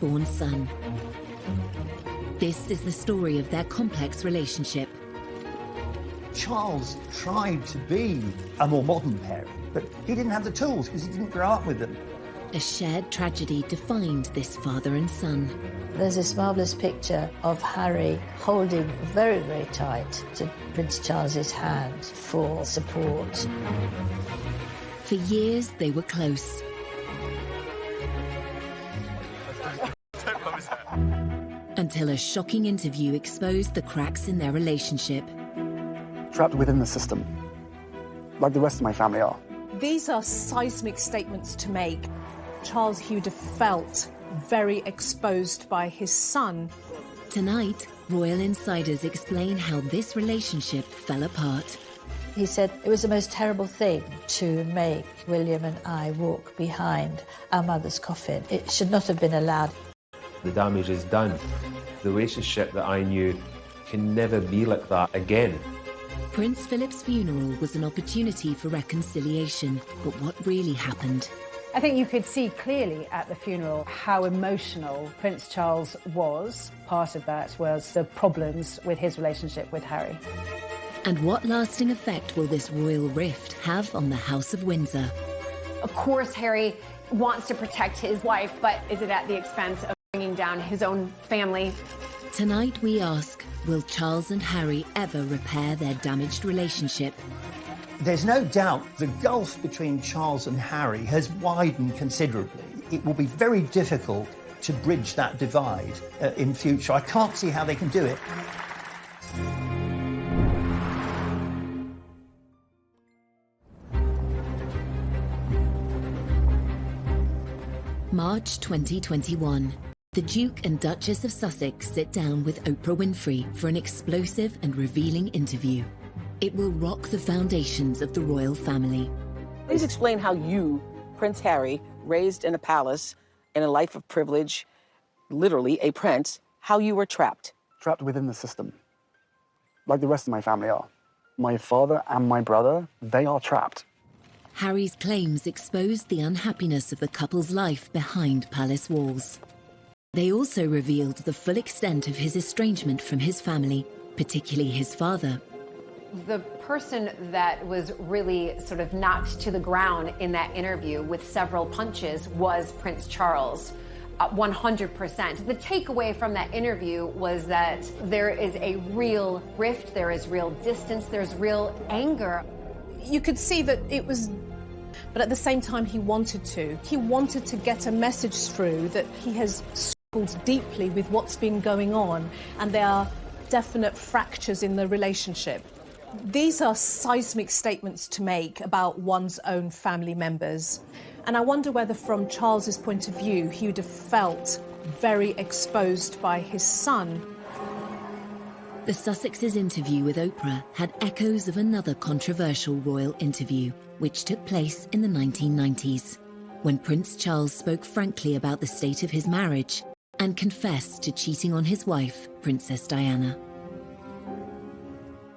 firstborn son. This is the story of their complex relationship. Charles tried to be a more modern parent, but he didn't have the tools because he didn't grow up with them. A shared tragedy defined this father and son. There's this marvellous picture of Harry holding very, very tight to Prince Charles's hand for support. For years, they were close. Until a shocking interview exposed the cracks in their relationship. Trapped within the system, like the rest of my family are. These are seismic statements to make. Charles Hugh felt very exposed by his son. Tonight, royal insiders explain how this relationship fell apart. He said it was the most terrible thing to make William and I walk behind our mother's coffin. It should not have been allowed. The damage is done. The relationship that I knew can never be like that again. Prince Philip's funeral was an opportunity for reconciliation, but what really happened? I think you could see clearly at the funeral how emotional Prince Charles was. Part of that was the problems with his relationship with Harry. And what lasting effect will this royal rift have on the House of Windsor? Of course, Harry wants to protect his wife, but is it at the expense of bringing down his own family? Tonight we ask, will Charles and Harry ever repair their damaged relationship? There's no doubt the gulf between Charles and Harry has widened considerably. It will be very difficult to bridge that divide in future. I can't see how they can do it. March 2021. The Duke and Duchess of Sussex sit down with Oprah Winfrey for an explosive and revealing interview. It will rock the foundations of the royal family. Please explain how you, Prince Harry, raised in a palace, in a life of privilege, literally a prince, how you were trapped. Trapped within the system, like the rest of my family are. My father and my brother, they are trapped. Harry's claims exposed the unhappiness of the couple's life behind palace walls. They also revealed the full extent of his estrangement from his family, particularly his father. The person that was really sort of knocked to the ground in that interview with several punches was Prince Charles. 100%. The takeaway from that interview was that there is a real rift, there is real distance, there's real anger. You could see that it was, but at the same time he wanted to get a message through that he has struggled deeply with what's been going on, and there are definite fractures in the relationship. These are seismic statements to make about one's own family members. And I wonder whether, from Charles's point of view, he would have felt very exposed by his son. The Sussexes' interview with Oprah had echoes of another controversial royal interview, which took place in the 1990s, when Prince Charles spoke frankly about the state of his marriage and confessed to cheating on his wife, Princess Diana.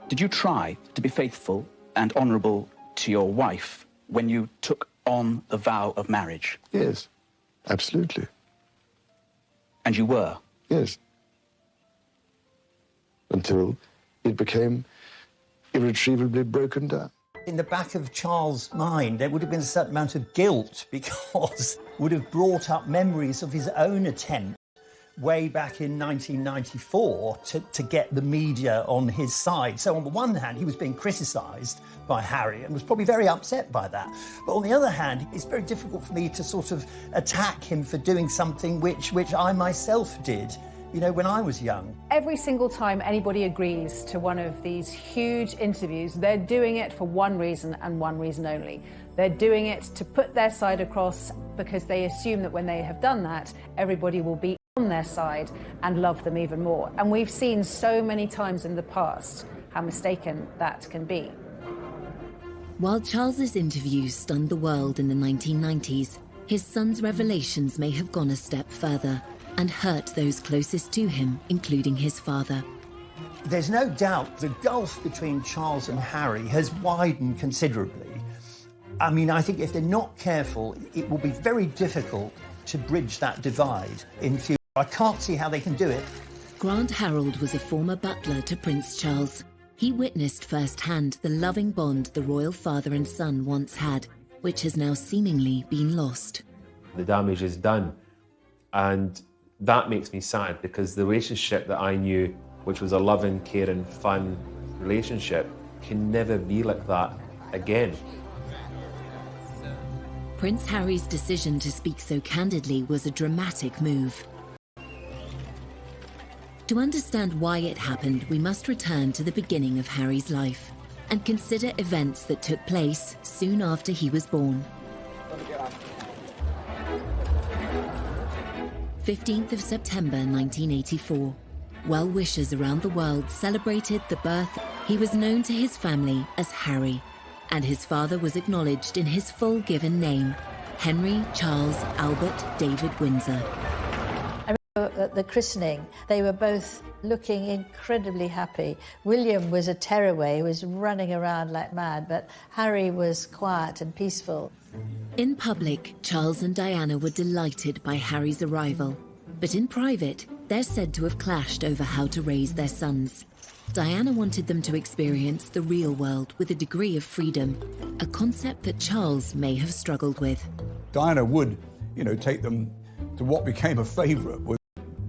Did you try to be faithful and honourable to your wife when you took on the vow of marriage? Yes, absolutely. And you were? Yes. Until it became irretrievably broken down. In the back of Charles' mind, there would have been a certain amount of guilt because it would have brought up memories of his own attempt way back in 1994 to get the media on his side. So on the one hand, he was being criticised by Harry and was probably very upset by that. But on the other hand, it's very difficult for me to sort of attack him for doing something which I myself did, you know, when I was young. Every single time anybody agrees to one of these huge interviews, they're doing it for one reason and one reason only. They're doing it to put their side across because they assume that when they have done that, everybody will be on their side and love them even more. And we've seen so many times in the past how mistaken that can be. While Charles's interviews stunned the world in the 1990s, his son's revelations may have gone a step further and hurt those closest to him, including his father. There's no doubt the gulf between Charles and Harry has widened considerably. I mean, I think if they're not careful, it will be very difficult to bridge that divide in future. I can't see how they can do it. Grant Harold was a former butler to Prince Charles. He witnessed firsthand the loving bond the royal father and son once had, which has now seemingly been lost. The damage is done, and that makes me sad, because the relationship that I knew, which was a loving, caring, fun relationship, can never be like that again. Prince Harry's decision to speak so candidly was a dramatic move. To understand why it happened, we must return to the beginning of Harry's life and consider events that took place soon after he was born. 15th of September 1984. Well-wishers around the world celebrated the birth. He was known to his family as Harry, and his father was acknowledged in his full given name, Henry Charles Albert David Windsor. At the christening, they were both looking incredibly happy. William was a tearaway, he was running around like mad, but Harry was quiet and peaceful. In public, Charles and Diana were delighted by Harry's arrival, but in private, they're said to have clashed over how to raise their sons. Diana wanted them to experience the real world with a degree of freedom, a concept that Charles may have struggled with. Diana would, take them to what became a favourite with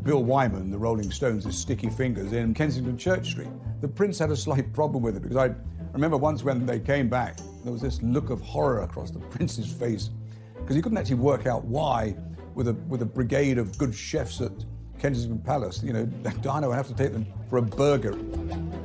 Bill Wyman, the Rolling Stones' Sticky Fingers in Kensington Church Street. The Prince had a slight problem with it, because I remember once when they came back, there was this look of horror across the Prince's face, because he couldn't actually work out why, with a brigade of good chefs at Kensington Palace, Diana would have to take them for a burger.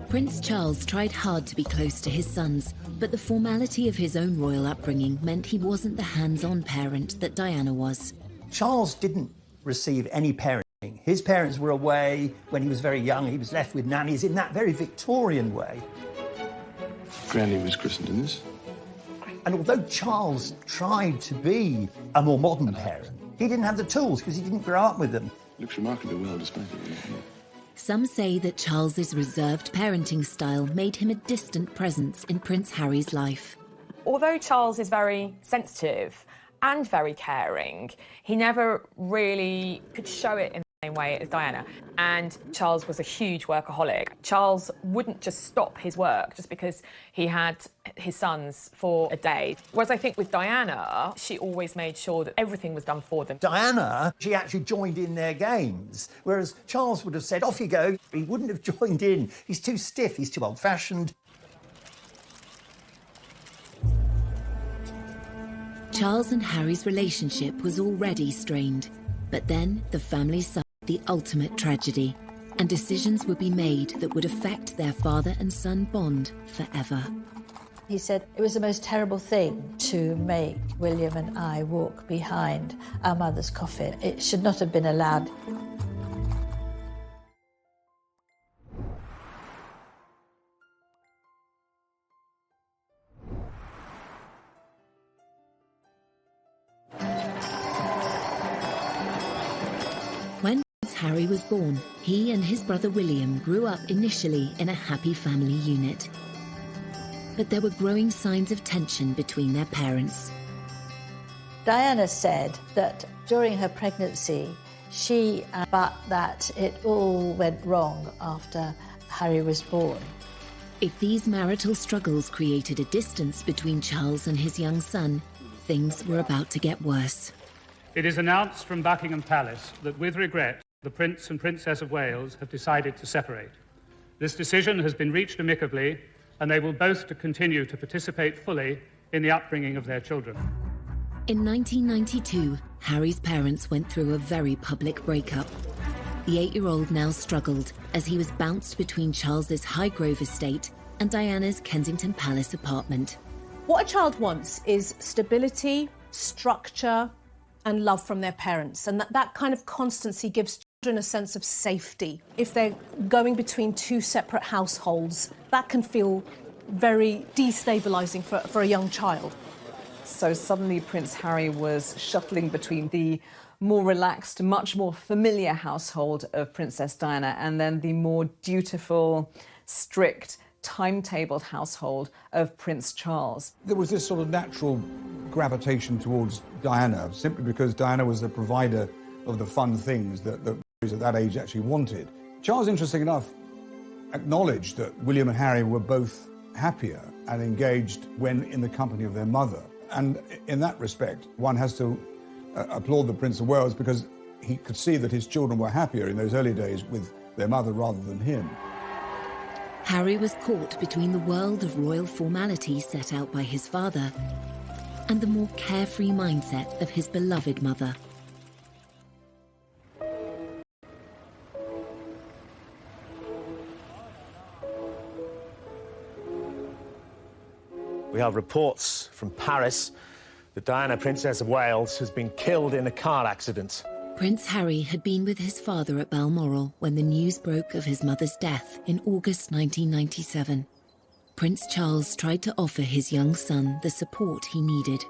Prince Charles tried hard to be close to his sons, but the formality of his own royal upbringing meant he wasn't the hands-on parent that Diana was. Charles didn't receive any parenting. His parents were away when he was very young. He was left with nannies in that very Victorian way. Granny was christened in this. And although Charles tried to be a more modern parent, he didn't have the tools because he didn't grow up with them. Looks remarkably well despite it. Some say that Charles's reserved parenting style made him a distant presence in Prince Harry's life. Although Charles is very sensitive and very caring, he never really could show it in the same way as Diana. And Charles was a huge workaholic. Charles wouldn't just stop his work just because he had his sons for a day. Whereas I think with Diana, she always made sure that everything was done for them. Diana, she actually joined in their games, whereas Charles would have said, off you go. He wouldn't have joined in. He's too stiff, he's too old-fashioned. Charles and Harry's relationship was already strained, but then the family suffered the ultimate tragedy, and decisions would be made that would affect their father and son bond forever. He said it was the most terrible thing to make William and I walk behind our mother's coffin. It should not have been allowed. When Prince Harry was born, he and his brother William grew up initially in a happy family unit. But there were growing signs of tension between their parents. Diana said that during her pregnancy, but that it all went wrong after Harry was born. If these marital struggles created a distance between Charles and his young son, things were about to get worse. It is announced from Buckingham Palace that, with regret, the Prince and Princess of Wales have decided to separate. This decision has been reached amicably, and they will both continue to participate fully in the upbringing of their children. In 1992, Harry's parents went through a very public breakup. The 8-year-old now struggled as he was bounced between Charles's Highgrove estate and Diana's Kensington Palace apartment. What a child wants is stability, structure, and love from their parents. And that kind of constancy gives children a sense of safety. If they're going between two separate households, that can feel very destabilising for a young child. So suddenly Prince Harry was shuttling between the more relaxed, much more familiar household of Princess Diana and then the more dutiful, strict, timetabled household of Prince Charles. There was this sort of natural gravitation towards Diana, simply because Diana was the provider of the fun things that at that age actually wanted. Charles, interesting enough, acknowledged that William and Harry were both happier and engaged when in the company of their mother. And in that respect, one has to applaud the Prince of Wales because he could see that his children were happier in those early days with their mother rather than him. Harry was caught between the world of royal formality set out by his father and the more carefree mindset of his beloved mother. We have reports from Paris that Diana, Princess of Wales, has been killed in a car accident. Prince Harry had been with his father at Balmoral when the news broke of his mother's death in August 1997. Prince Charles tried to offer his young son the support he needed.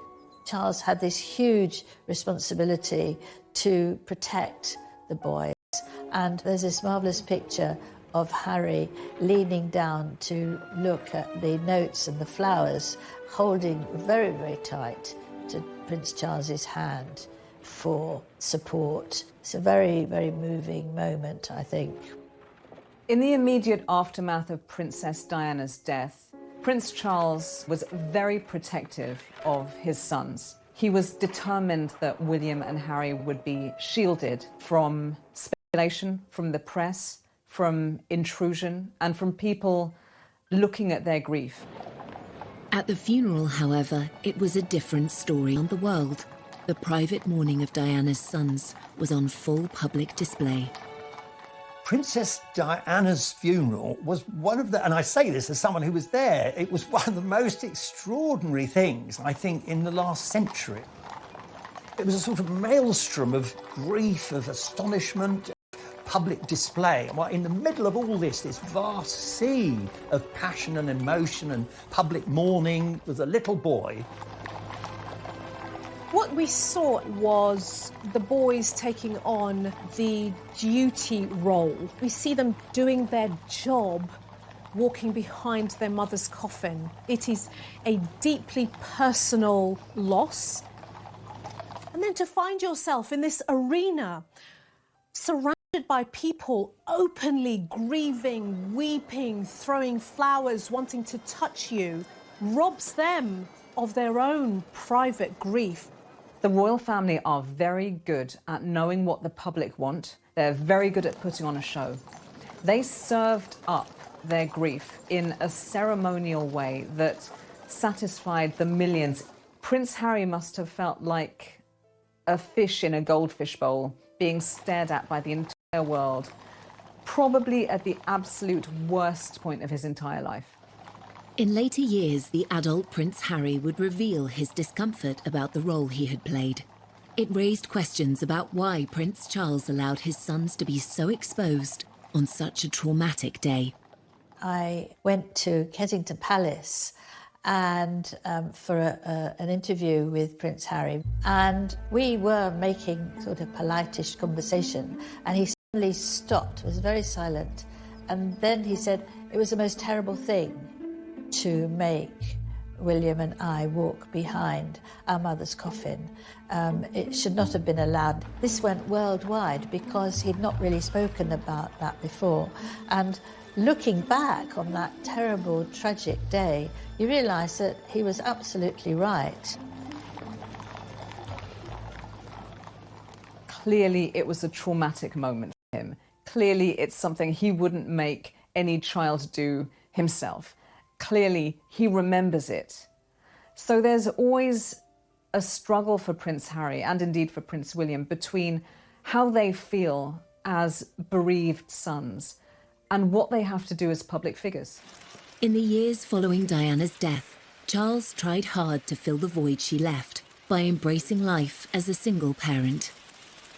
Charles had this huge responsibility to protect the boys. And there's this marvellous picture of Harry leaning down to look at the notes and the flowers, holding very, very tight to Prince Charles's hand for support. It's a very, very moving moment, I think. In the immediate aftermath of Princess Diana's death, Prince Charles was very protective of his sons. He was determined that William and Harry would be shielded from speculation, from the press, from intrusion, and from people looking at their grief. At the funeral, however, it was a different story on the world. The private mourning of Diana's sons was on full public display. Princess Diana's funeral was one of the, and I say this as someone who was there, it was one of the most extraordinary things, I think, in the last century. It was a sort of maelstrom of grief, of astonishment, public display. Well, in the middle of all this vast sea of passion and emotion and public mourning was a little boy. What we saw was the boys taking on the duty role. We see them doing their job, walking behind their mother's coffin. It is a deeply personal loss. And then to find yourself in this arena, surrounded by people openly grieving, weeping, throwing flowers, wanting to touch you, robs them of their own private grief. The royal family are very good at knowing what the public want. They're very good at putting on a show. They served up their grief in a ceremonial way that satisfied the millions. Prince Harry must have felt like a fish in a goldfish bowl, being stared at by the entire world, probably at the absolute worst point of his entire life. In later years, the adult Prince Harry would reveal his discomfort about the role he had played. It raised questions about why Prince Charles allowed his sons to be so exposed on such a traumatic day. I went to Kensington Palace and for an interview with Prince Harry, and we were making sort of polite-ish conversation, and he suddenly stopped, was very silent, and then he said, "It was the most terrible thing to make William and I walk behind our mother's coffin. It should not have been allowed." This went worldwide because he'd not really spoken about that before. And looking back on that terrible, tragic day, you realise that he was absolutely right. Clearly, it was a traumatic moment for him. Clearly, it's something he wouldn't make any child do himself. Clearly, he remembers it. So there's always a struggle for Prince Harry, and indeed for Prince William, between how they feel as bereaved sons and what they have to do as public figures. In the years following Diana's death, Charles tried hard to fill the void she left by embracing life as a single parent.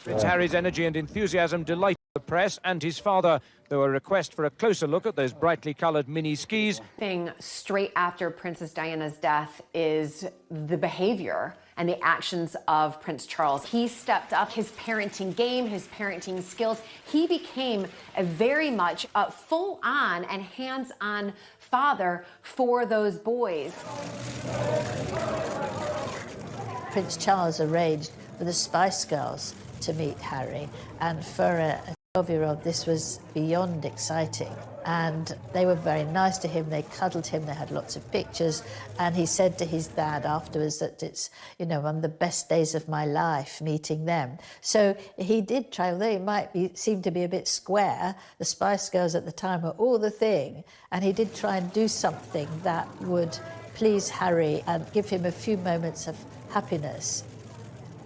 Prince Harry's energy and enthusiasm delighted the press and his father, though a request for a closer look at those brightly coloured mini skis. Thing straight after Princess Diana's death is the behavior and the actions of Prince Charles. He stepped up his parenting game, his parenting skills. He became a very much full-on and hands-on father for those boys. Prince Charles arranged for the Spice Girls to meet Harry, and for a 12-year-old, this was beyond exciting. And they were very nice to him. They cuddled him. They had lots of pictures. And he said to his dad afterwards that it's, one of the best days of my life meeting them. So he did try, although he might seem to be a bit square, the Spice Girls at the time were all the thing. And he did try and do something that would please Harry and give him a few moments of happiness.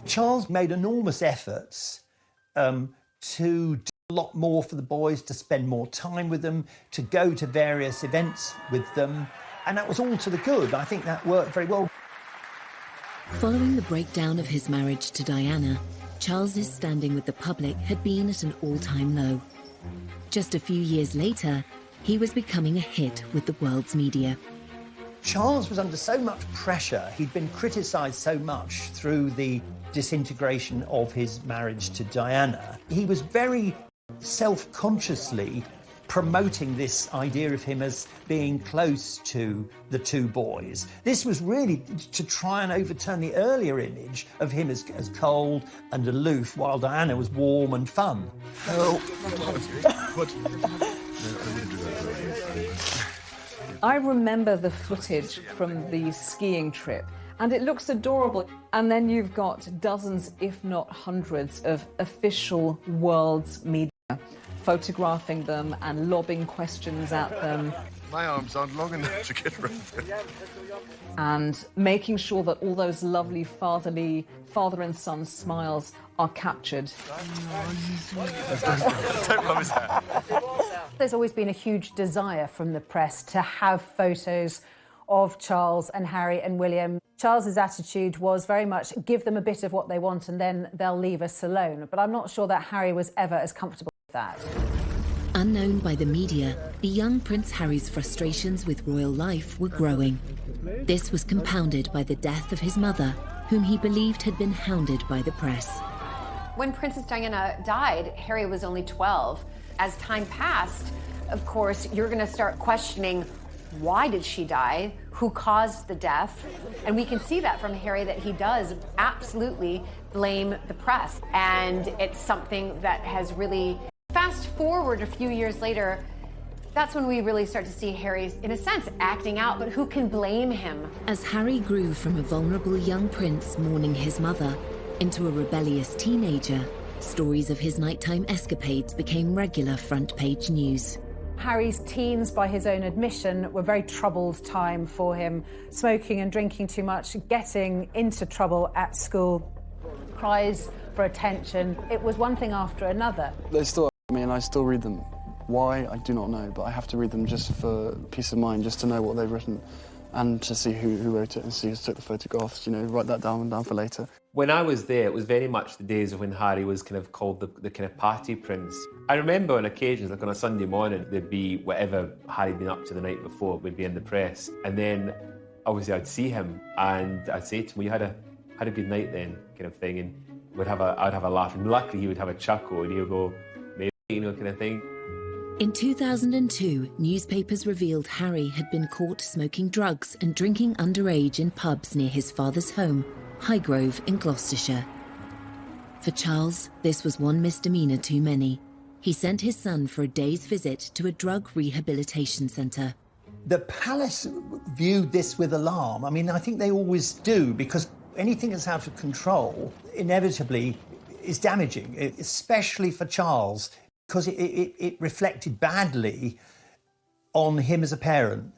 Charles made enormous efforts to do a lot more for the boys, to spend more time with them, to go to various events with them, and that was all to the good. I think that worked very well. Following the breakdown of his marriage to Diana, Charles's standing with the public had been at an all-time low. Just a few years later, he was becoming a hit with the world's media. Charles was under so much pressure. He'd been criticised so much through the disintegration of his marriage to Diana. He was very self-consciously promoting this idea of him as being close to the two boys. This was really to try and overturn the earlier image of him as cold and aloof, while Diana was warm and fun. I remember the footage from the skiing trip, and it looks adorable. And then you've got dozens, if not hundreds, of official world's media photographing them and lobbing questions at them. My arms aren't long enough to get around it. And making sure that all those lovely father and son smiles are captured. Don't love his hat. There's always been a huge desire from the press to have photos of Charles and Harry and William. Charles's attitude was very much give them a bit of what they want and then they'll leave us alone. But I'm not sure that Harry was ever as comfortable with that. Unknown by the media, the young Prince Harry's frustrations with royal life were growing. This was compounded by the death of his mother, whom he believed had been hounded by the press. When Princess Diana died, Harry was only 12. As time passed, of course, you're going to start questioning, why did she die? Who caused the death? And we can see that from Harry, that he does absolutely blame the press. And it's something that has really, fast forward a few years later, that's when we really start to see Harry, in a sense, acting out, but who can blame him? As Harry grew from a vulnerable young prince mourning his mother into a rebellious teenager, stories of his nighttime escapades became regular front-page news. Harry's teens, by his own admission, were a very troubled time for him. Smoking and drinking too much, getting into trouble at school, cries for attention. It was one thing after another. They still ask me and I still read them. Why, I do not know, but I have to read them just for peace of mind, just to know what they've written and to see who wrote it and see who took the photographs, write that down for later. When I was there, it was very much the days of when Harry was kind of called the kind of party prince. I remember on occasions, like on a Sunday morning, there'd be whatever Harry'd been up to the night before would be in the press. And then, obviously, I'd see him and I'd say to him, well, you had a good night then, kind of thing. And I'd have a laugh. And luckily, he would have a chuckle and he would go, maybe, kind of thing. In 2002, newspapers revealed Harry had been caught smoking drugs and drinking underage in pubs near his father's home, Highgrove in Gloucestershire. For Charles, this was one misdemeanour too many. He sent his son for a day's visit to a drug rehabilitation centre. The palace viewed this with alarm. I mean, I think they always do, because anything that's out of control inevitably is damaging, especially for Charles, because it reflected badly on him as a parent.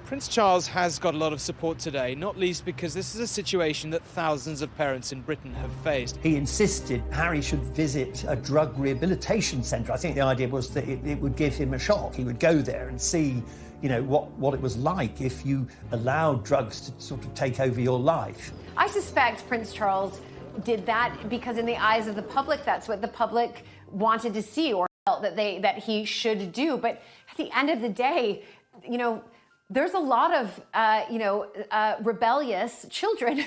Prince Charles has got a lot of support today, not least because this is a situation that thousands of parents in Britain have faced. He insisted Harry should visit a drug rehabilitation centre. I think the idea was that it would give him a shock. He would go there and see, what it was like if you allowed drugs to sort of take over your life. I suspect Prince Charles did that because in the eyes of the public, that's what the public wanted to see or felt that he should do. But at the end of the day, there's a lot of, rebellious children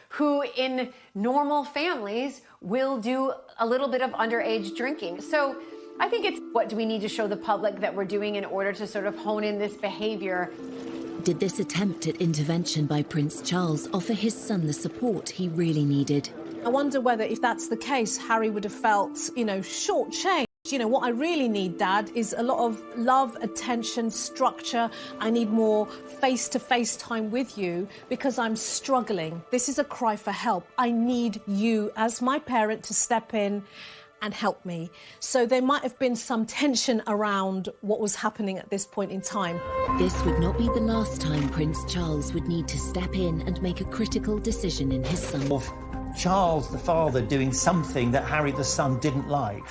who in normal families will do a little bit of underage drinking. So I think it's what do we need to show the public that we're doing in order to sort of hone in this behavior. Did this attempt at intervention by Prince Charles offer his son the support he really needed? I wonder whether, if that's the case, Harry would have felt, shortchanged You know, what I really need, Dad, is a lot of love, attention, structure. I need more face-to-face time with you because I'm struggling. This is a cry for help. I need you as my parent to step in and help me. So there might have been some tension around what was happening at this point in time. This would not be the last time Prince Charles would need to step in and make a critical decision in his son. Of Charles, the father, doing something that Harry, the son, didn't like.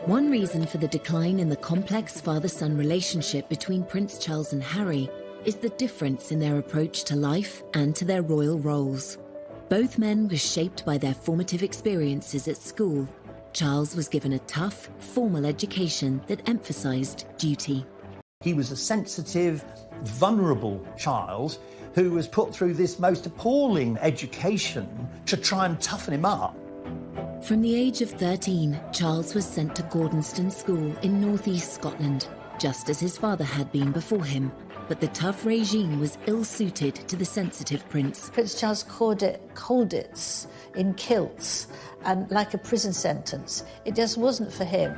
One reason for the decline in the complex father-son relationship between Prince Charles and Harry is the difference in their approach to life and to their royal roles. Both men were shaped by their formative experiences at school. Charles was given a tough, formal education that emphasised duty. He was a sensitive, vulnerable child who was put through this most appalling education to try and toughen him up. From the age of 13, Charles was sent to Gordonston School in northeast Scotland, just as his father had been before him. But the tough regime was ill-suited to the sensitive prince. Prince Charles called it Colditz in kilts, and like a prison sentence. It just wasn't for him.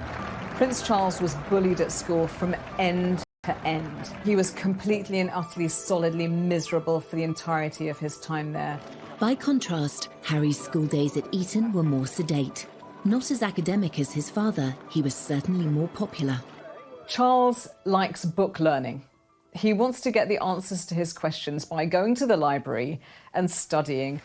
Prince Charles was bullied at school from end to end. He was completely and utterly, solidly miserable for the entirety of his time there. By contrast, Harry's school days at Eton were more sedate. Not as academic as his father, he was certainly more popular. Charles likes book learning. He wants to get the answers to his questions by going to the library and studying.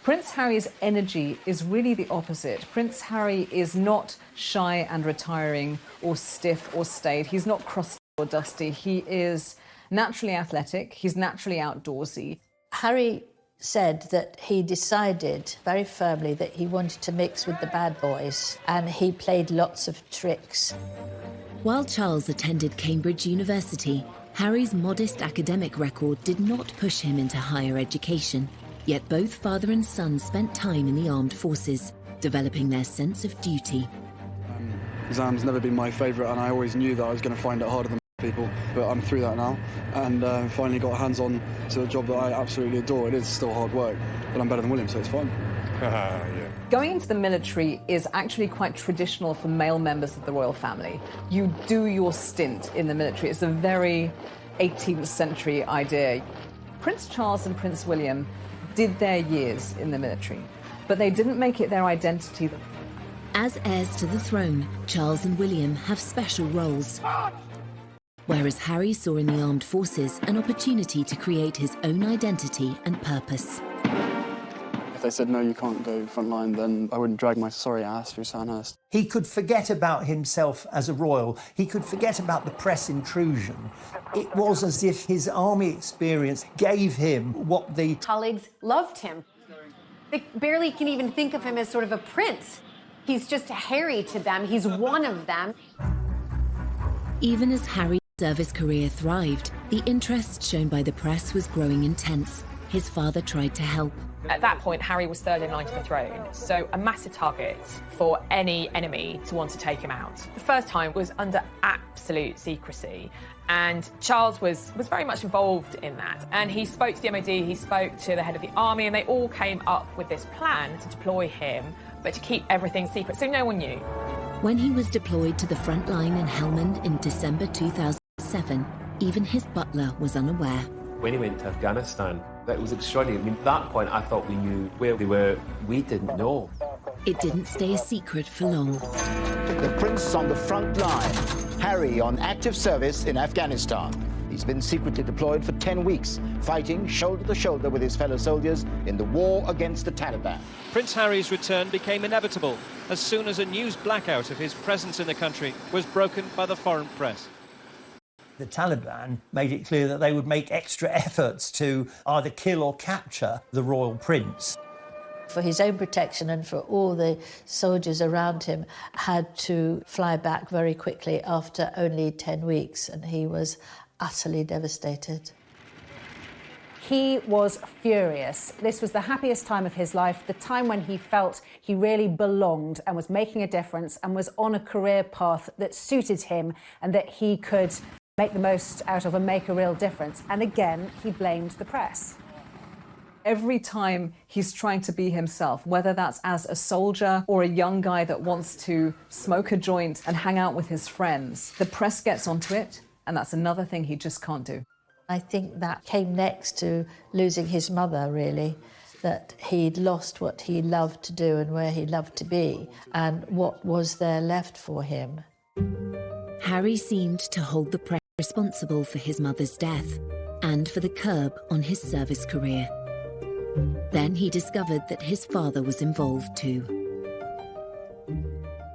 Prince Harry's energy is really the opposite. Prince Harry is not shy and retiring or stiff or staid. He's not cross or dusty. He is naturally athletic. He's naturally outdoorsy. Harry said that he decided very firmly that he wanted to mix with the bad boys, and he played lots of tricks. While Charles attended Cambridge University, Harry's modest academic record did not push him into higher education. Yet both father and son spent time in the armed forces, developing their sense of duty. Exams never been my favourite, and I always knew that I was going to find it harder than people, but I'm through that now, and finally got hands-on to a job that I absolutely adore. It is still hard work, but I'm better than William, so it's fine. Yeah. Going into the military is actually quite traditional for male members of the royal family. You do your stint in the military. It's a very 18th century idea. Prince Charles and Prince William did their years in the military, but they didn't make it their identity. As heirs to the throne, Charles and William have special roles. Whereas Harry saw in the armed forces an opportunity to create his own identity and purpose. If they said, no, you can't go frontline, then I wouldn't drag my sorry ass through Sandhurst. He could forget about himself as a royal. He could forget about the press intrusion. It was as if his army experience gave him what the colleagues loved him. They barely can even think of him as sort of a prince. He's just Harry to them. He's one of them. Even as Harry's service career thrived, the interest shown by the press was growing intense. His father tried to help. At that point, Harry was third in line to the throne, so a massive target for any enemy to want to take him out. The first time was under absolute secrecy, and Charles was very much involved in that. And he spoke to the MOD, he spoke to the head of the army, and they all came up with this plan to deploy him, but to keep everything secret, so no one knew. When he was deployed to the front line in Helmand in December 2007, even his butler was unaware. When he went to Afghanistan, that was extraordinary. I mean, at that point, I thought we knew where they were. We didn't know. It didn't stay a secret for long. The prince on the front line, Harry on active service in Afghanistan. He's been secretly deployed for 10 weeks, fighting shoulder to shoulder with his fellow soldiers in the war against the Taliban. Prince Harry's return became inevitable as soon as a news blackout of his presence in the country was broken by the foreign press. The Taliban made it clear that they would make extra efforts to either kill or capture the royal prince. For his own protection and for all the soldiers around him, had to fly back very quickly after only 10 weeks, and he was utterly devastated. He was furious. This was the happiest time of his life, the time when he felt he really belonged and was making a difference and was on a career path that suited him and that he could make the most out of and make a real difference. And again, he blamed the press. Every time he's trying to be himself, whether that's as a soldier or a young guy that wants to smoke a joint and hang out with his friends, the press gets onto it, and that's another thing he just can't do. I think that came next to losing his mother, really, that he'd lost what he loved to do and where he loved to be, and what was there left for him. Harry seemed to hold the press responsible for his mother's death and for the curb on his service career. Then he discovered that his father was involved too.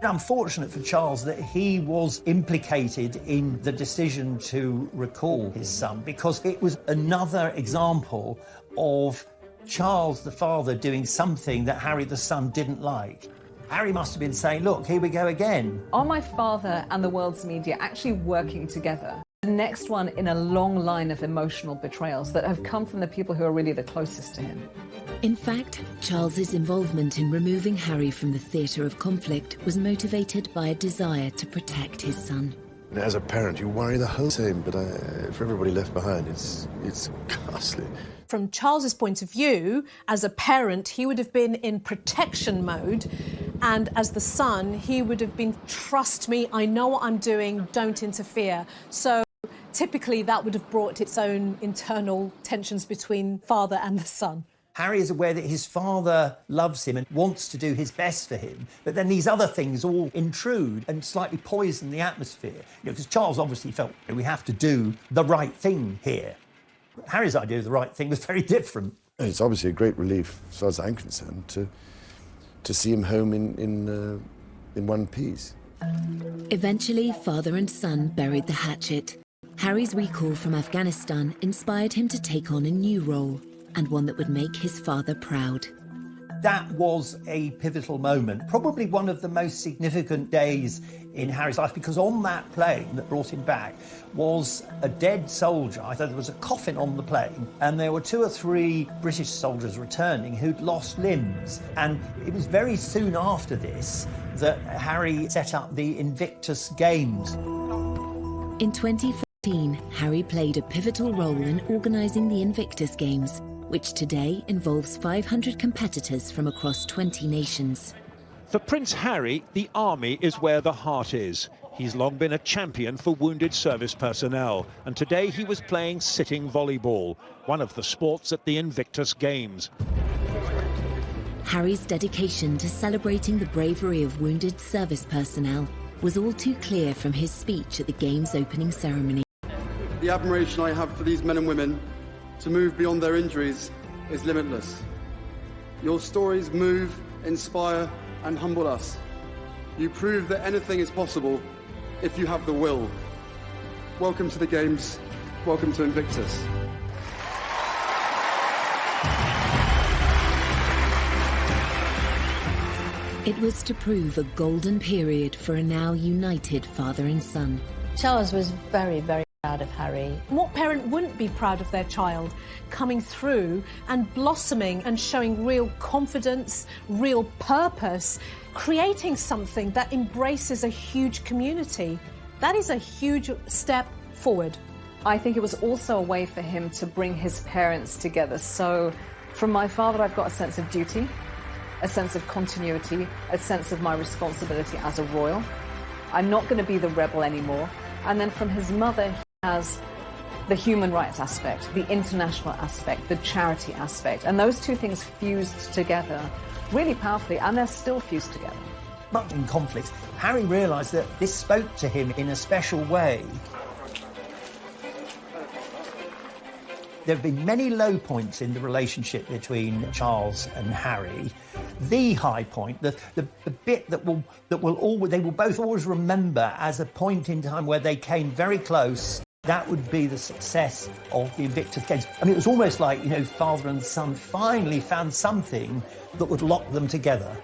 Unfortunate for Charles that he was implicated in the decision to recall his son, because it was another example of Charles the father doing something that Harry the son didn't like. Harry must have been saying, look, here we go again. Are my father and the world's media actually working together? The next one in a long line of emotional betrayals that have come from the people who are really the closest to him. In fact, Charles's involvement in removing Harry from the theatre of conflict was motivated by a desire to protect his son. As a parent, you worry the whole time, but for everybody left behind, it's ghastly. From Charles's point of view, as a parent, he would have been in protection mode, and as the son, he would have been, trust me, I know what I'm doing, don't interfere. So typically that would have brought its own internal tensions between father and the son. Harry is aware that his father loves him and wants to do his best for him, but then these other things all intrude and slightly poison the atmosphere. Because Charles obviously felt we have to do the right thing here. Harry's idea of the right thing was very different. It's obviously a great relief, as far as I'm concerned, to see him home in one piece. Eventually, father and son buried the hatchet. Harry's recall from Afghanistan inspired him to take on a new role, and one that would make his father proud. That was a pivotal moment, probably one of the most significant days in Harry's life, because on that plane that brought him back was a dead soldier. I thought there was a coffin on the plane, and there were 2 or 3 British soldiers returning who'd lost limbs. And it was very soon after this that Harry set up the Invictus Games. In 2014, Harry played a pivotal role in organising the Invictus Games, which today involves 500 competitors from across 20 nations. For Prince Harry, the army is where the heart is. He's long been a champion for wounded service personnel, and today he was playing sitting volleyball, one of the sports at the Invictus Games. Harry's dedication to celebrating the bravery of wounded service personnel was all too clear from his speech at the Games opening ceremony. The admiration I have for these men and women to move beyond their injuries is limitless. Your stories move, inspire, and humble us. You prove that anything is possible if you have the will. Welcome to the Games. Welcome to Invictus. It was to prove a golden period for a now united father and son. Charles was very, very proud of Harry. What parent wouldn't be proud of their child coming through and blossoming and showing real confidence, real purpose, creating something that embraces a huge community? That is a huge step forward. I think it was also a way for him to bring his parents together. So from my father, I've got a sense of duty, a sense of continuity, a sense of my responsibility as a royal. I'm not going to be the rebel anymore. And then from his mother, he has the human rights aspect, the international aspect, the charity aspect. And those two things fused together really powerfully, and they're still fused together. Much in conflicts, Harry realised that this spoke to him in a special way. There have been many low points in the relationship between Charles and Harry. The high point, the bit that they will both always remember as a point in time where they came very close, that would be the success of the Invictus Games. I mean, it was almost like, father and son finally found something that would lock them together.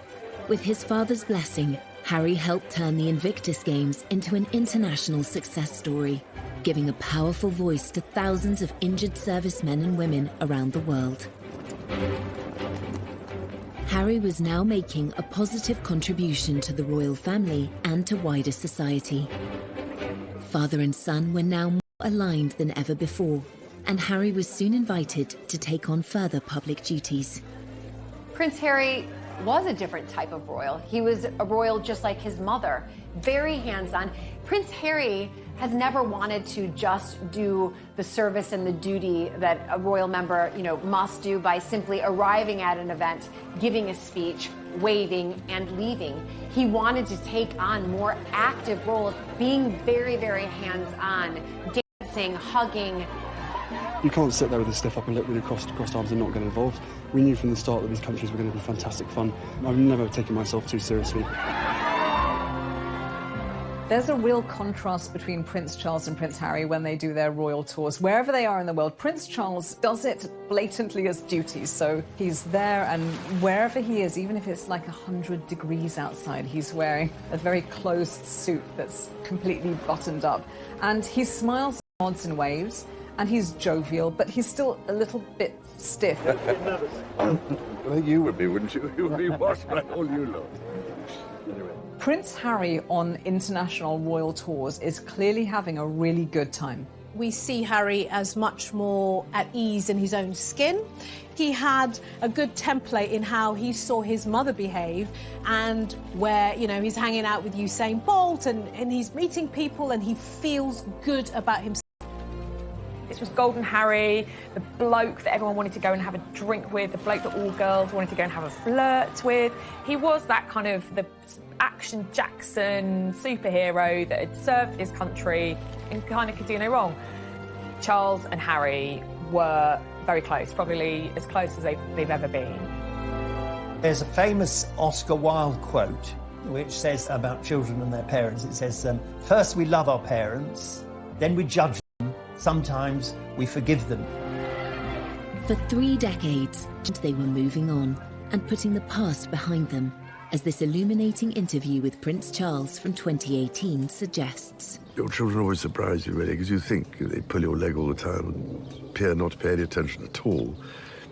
With his father's blessing, Harry helped turn the Invictus Games into an international success story, giving a powerful voice to thousands of injured servicemen and women around the world. Harry was now making a positive contribution to the royal family and to wider society. Father and son were now more aligned than ever before, and Harry was soon invited to take on further public duties. Prince Harry was a different type of royal. He was a royal just like his mother, very hands-on. Prince Harry has never wanted to just do the service and the duty that a royal member, must do by simply arriving at an event, giving a speech, waving, and leaving. He wanted to take on more active roles, being very, very hands-on, dancing, hugging. You can't sit there with a stiff upper lip with crossed arms and not get involved. We knew from the start that these countries were going to be fantastic fun. I've never taken myself too seriously. There's a real contrast between Prince Charles and Prince Harry when they do their royal tours. Wherever they are in the world, Prince Charles does it blatantly as duty. So he's there, and wherever he is, even if it's like 100 degrees outside, he's wearing a very closed suit that's completely buttoned up. And he smiles, nods and waves, and he's jovial, but he's still a little bit stiff. I think you would be, wouldn't you? You would be washed by all you lot. Anyway. Prince Harry on international royal tours is clearly having a really good time. We see Harry as much more at ease in his own skin. He had a good template in how he saw his mother behave, and where, he's hanging out with Usain Bolt and he's meeting people and he feels good about himself. This was Golden Harry, the bloke that everyone wanted to go and have a drink with, the bloke that all girls wanted to go and have a flirt with. He was that kind of the Action Jackson superhero that had served his country and kind of could do no wrong. Charles and Harry were very close, probably as close as they've ever been. There's a famous Oscar Wilde quote which says about children and their parents. It says, first we love our parents, then we judge them, sometimes we forgive them. For 3 decades, they were moving on and putting the past behind them, as this illuminating interview with Prince Charles from 2018 suggests. Your children always surprise you, really, because you think they pull your leg all the time and appear not to pay any attention at all.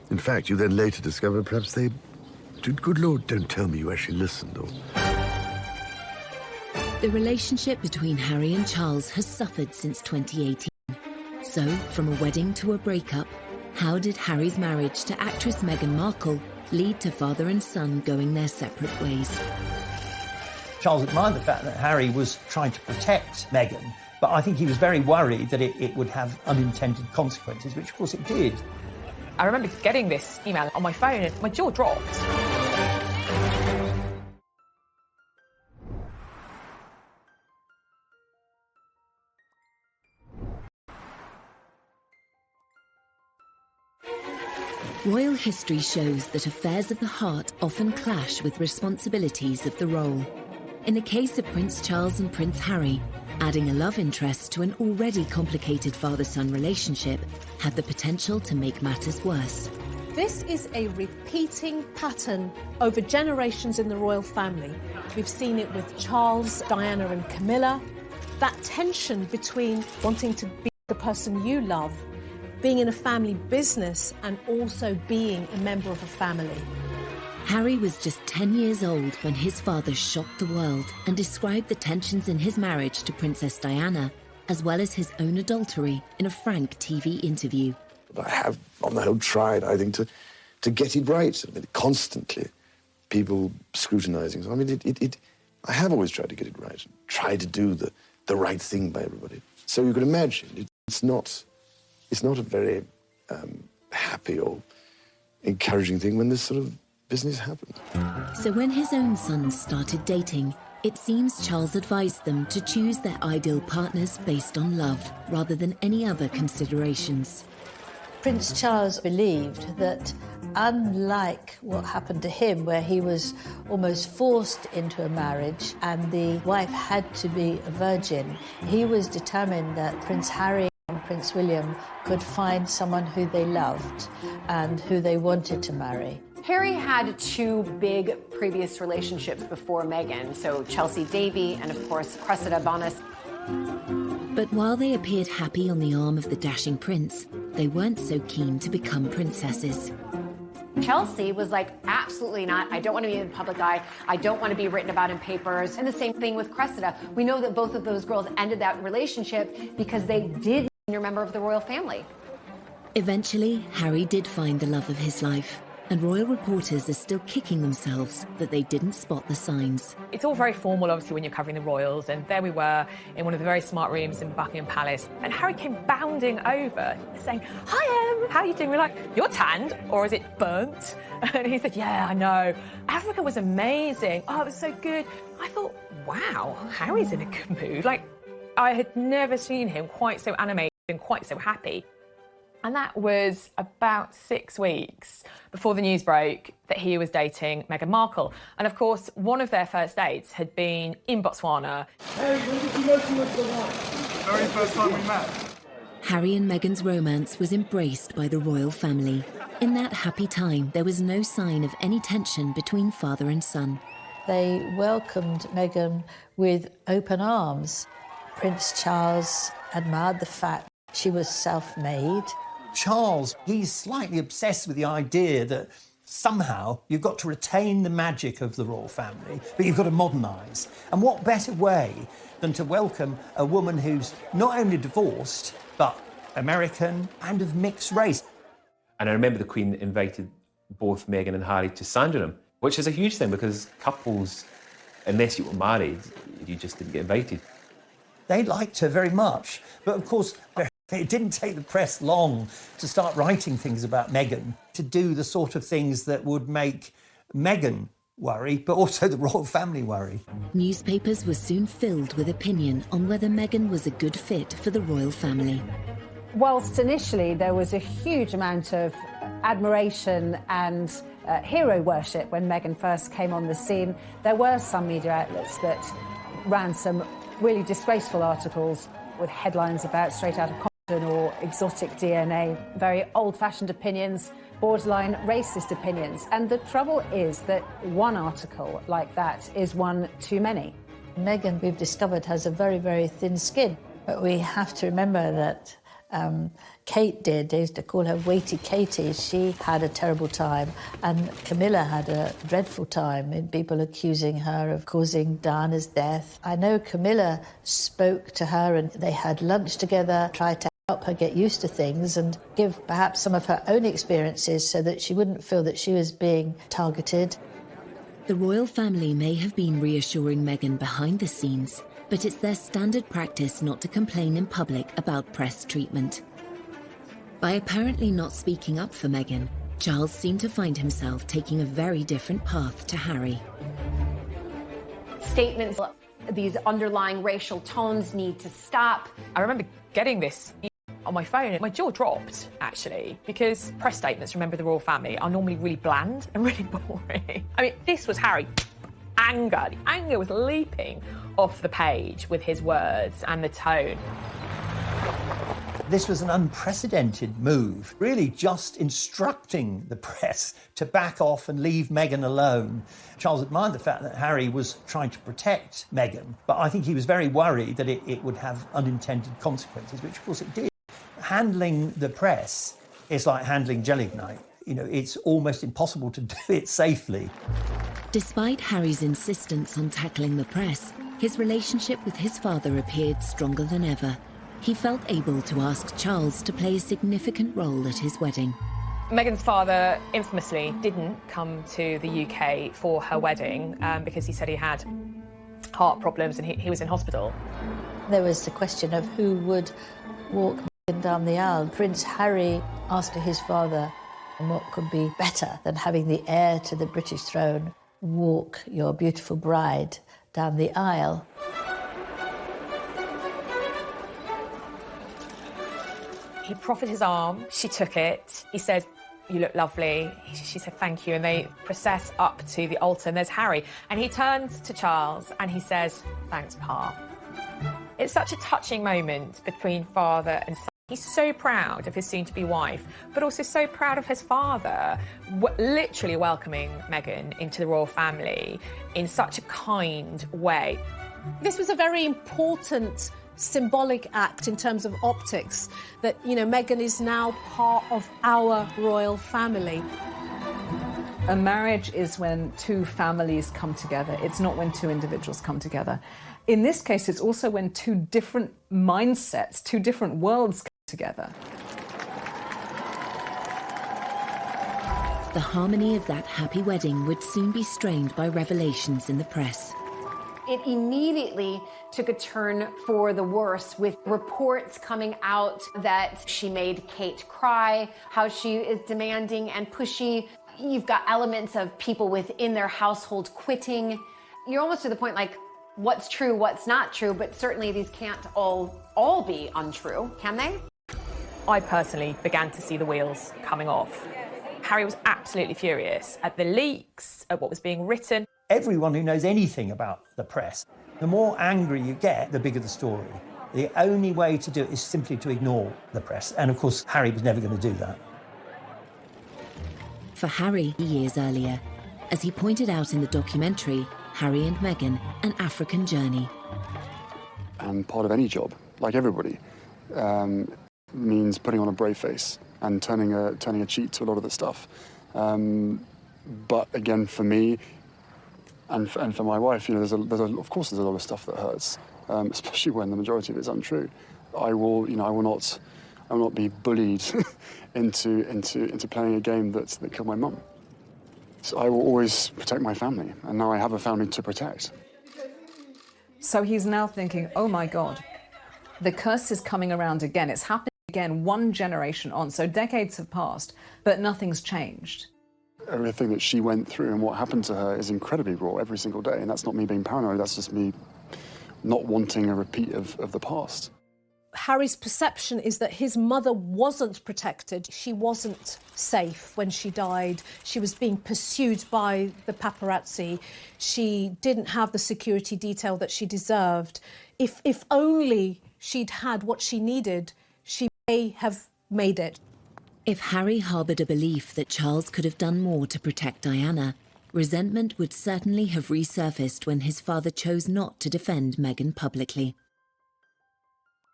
In fact, you then later discover perhaps they... Good Lord, don't tell me you actually listened, or... The relationship between Harry and Charles has suffered since 2018. So, from a wedding to a breakup, how did Harry's marriage to actress Meghan Markle lead to father and son going their separate ways? Charles admired the fact that Harry was trying to protect Meghan, but I think he was very worried that it would have unintended consequences, which of course it did. I remember getting this email on my phone and my jaw dropped. Royal history shows that affairs of the heart often clash with responsibilities of the role. In the case of Prince Charles and Prince Harry, adding a love interest to an already complicated father-son relationship had the potential to make matters worse. This is a repeating pattern over generations in the royal family. We've seen it with Charles, Diana and Camilla. That tension between wanting to be the person you love, being in a family business, and also being a member of a family. Harry was just 10 years old when his father shocked the world and described the tensions in his marriage to Princess Diana, as well as his own adultery, in a frank TV interview. But I have, on the whole, tried, I think, to get it right. I mean, constantly, people scrutinising. So, I mean, I have always tried to get it right, try to do the right thing by everybody. So you can imagine, it's not a very happy or encouraging thing when this sort of business happens. So when his own sons started dating, it seems Charles advised them to choose their ideal partners based on love, rather than any other considerations. Prince Charles believed that, unlike what happened to him, where he was almost forced into a marriage and the wife had to be a virgin, he was determined that Prince Harry and Prince William could find someone who they loved and who they wanted to marry. Harry had 2 big previous relationships before Meghan, so Chelsea Davy and, of course, Cressida Bonas. But while they appeared happy on the arm of the dashing prince, they weren't so keen to become princesses. Chelsea was like, absolutely not. I don't want to be in the public eye. I don't want to be written about in papers. And the same thing with Cressida. We know that both of those girls ended that relationship because they did senior member of the royal family. Eventually, Harry did find the love of his life, and royal reporters are still kicking themselves that they didn't spot the signs. It's all very formal, obviously, when you're covering the royals, and there we were in one of the very smart rooms in Buckingham Palace, and Harry came bounding over, saying, "Hi, Em, how are you doing?" We're like, "You're tanned, or is it burnt?" And he said, "Yeah, I know. Africa was amazing. Oh, it was so good." I thought, wow, Harry's in a good mood. Like, I had never seen him quite so animated and quite so happy. And that was about 6 weeks before the news broke that he was dating Meghan Markle. And of course, one of their first dates had been in Botswana. Hey, when did you know she was the one? Very first time we met. Harry and Meghan's romance was embraced by the royal family. In that happy time, there was no sign of any tension between father and son. They welcomed Meghan with open arms. Prince Charles admired the fact she was self-made. Charles, he's slightly obsessed with the idea that somehow you've got to retain the magic of the royal family, but you've got to modernise. And what better way than to welcome a woman who's not only divorced, but American and of mixed race. And I remember the Queen invited both Meghan and Harry to Sandringham, which is a huge thing because couples, unless you were married, you just didn't get invited. They liked her very much, but of course, it didn't take the press long to start writing things about Meghan, to do the sort of things that would make Meghan worry, but also the royal family worry. Newspapers were soon filled with opinion on whether Meghan was a good fit for the royal family. Whilst initially there was a huge amount of admiration and hero worship when Meghan first came on the scene, there were some media outlets that ran some really disgraceful articles with headlines about straight out of Compton or exotic DNA, very old-fashioned opinions, borderline racist opinions. And the trouble is that one article like that is one too many. Meghan, we've discovered, has a very, very thin skin. But we have to remember that Kate did. They used to call her Weighty Katie. She had a terrible time. And Camilla had a dreadful time in people accusing her of causing Diana's death. I know Camilla spoke to her and they had lunch together, tried to help her get used to things and give perhaps some of her own experiences so that she wouldn't feel that she was being targeted. The royal family may have been reassuring Meghan behind the scenes, but it's their standard practice not to complain in public about press treatment. By apparently not speaking up for Meghan, Charles seemed to find himself taking a very different path to Harry. Statements, these underlying racial tones need to stop. I remember getting this on my phone and my jaw dropped, actually, because press statements, remember the royal family, are normally really bland and really boring. I mean, this was Harry. Anger. The anger was leaping off the page with his words and the tone. This was an unprecedented move, really just instructing the press to back off and leave Meghan alone. Charles admired the fact that Harry was trying to protect Meghan, but I think he was very worried that it would have unintended consequences, which of course it did. Handling the press is like handling gelignite. You know, it's almost impossible to do it safely. Despite Harry's insistence on tackling the press, his relationship with his father appeared stronger than ever. He felt able to ask Charles to play a significant role at his wedding. Meghan's father infamously didn't come to the UK for her wedding because he said he had heart problems and he was in hospital. There was the question of who would walk Meghan down the aisle. Prince Harry asked his father, and what could be better than having the heir to the British throne walk your beautiful bride down the aisle? He proffered his arm, she took it. He said, "You look lovely." She said, "Thank you." And they process up to the altar and there's Harry. And he turns to Charles and he says, "Thanks, Pa." It's such a touching moment between father and son. He's so proud of his soon-to-be wife, but also so proud of his father, literally welcoming Meghan into the royal family in such a kind way. This was a very important symbolic act in terms of optics, that, you know, Meghan is now part of our royal family. A marriage is when two families come together. It's not when two individuals come together. In this case, it's also when two different mindsets, two different worlds come together. The harmony of that happy wedding would soon be strained by revelations in the press. It immediately took a turn for the worse, with reports coming out that she made Kate cry, how she is demanding and pushy. You've got elements of people within their household quitting. You're almost to the point like, what's true, what's not true, but certainly these can't all be untrue, can they? I personally began to see the wheels coming off. Harry was absolutely furious at the leaks, at what was being written. Everyone who knows anything about the press, the more angry you get, the bigger the story. The only way to do it is simply to ignore the press. And of course, Harry was never going to do that. For Harry, years earlier, as he pointed out in the documentary, Harry and Meghan, An African Journey. And part of any job, like everybody, means putting on a brave face and turning a cheek to a lot of the stuff. But again, for me, and for my wife, you know, of course there's a lot of stuff that hurts, especially when the majority of it is untrue. I will not be bullied into playing a game that killed my mum. So I will always protect my family, and now I have a family to protect. So he's now thinking, oh my God, the curse is coming around again. It's happening again, one generation on. So decades have passed, but nothing's changed. Everything that she went through and what happened to her is incredibly raw every single day. And that's not me being paranoid, that's just me not wanting a repeat of the past. Harry's perception is that his mother wasn't protected. She wasn't safe when she died. She was being pursued by the paparazzi. She didn't have the security detail that she deserved. If only she'd had what she needed, she may have made it. If Harry harboured a belief that Charles could have done more to protect Diana, resentment would certainly have resurfaced when his father chose not to defend Meghan publicly.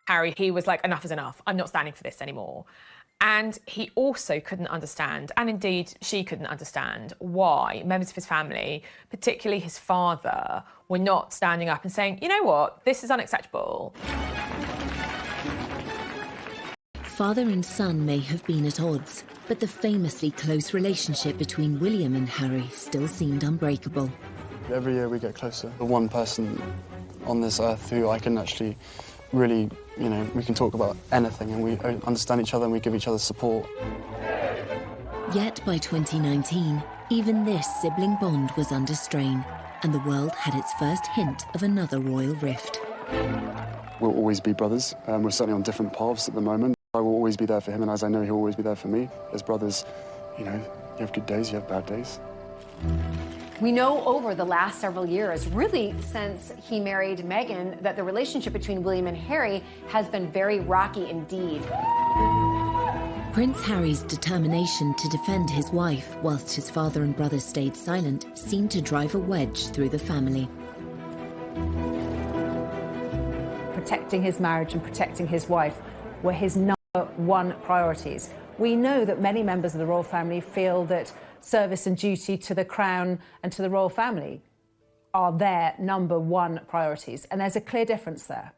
Harry, he was like, enough is enough. I'm not standing for this anymore. And he also couldn't understand, and indeed she couldn't understand, why members of his family, particularly his father, were not standing up and saying, you know what, this is unacceptable. Father and son may have been at odds, but the famously close relationship between William and Harry still seemed unbreakable. Every year we get closer. The one person on this earth who I can actually really, you know, we can talk about anything and we understand each other and we give each other support. Yet by 2019, even this sibling bond was under strain, and the world had its first hint of another royal rift. We'll always be brothers. We're certainly on different paths at the moment. I will always be there for him, and as I know he'll always be there for me. As brothers, you know, you have good days, you have bad days. We know over the last several years, really since he married Meghan, that the relationship between William and Harry has been very rocky indeed. Prince Harry's determination to defend his wife whilst his father and brother stayed silent seemed to drive a wedge through the family. Protecting his marriage and protecting his wife were his number one priorities. We know that many members of the royal family feel that service and duty to the crown and to the royal family are their number one priorities, and there's a clear difference there.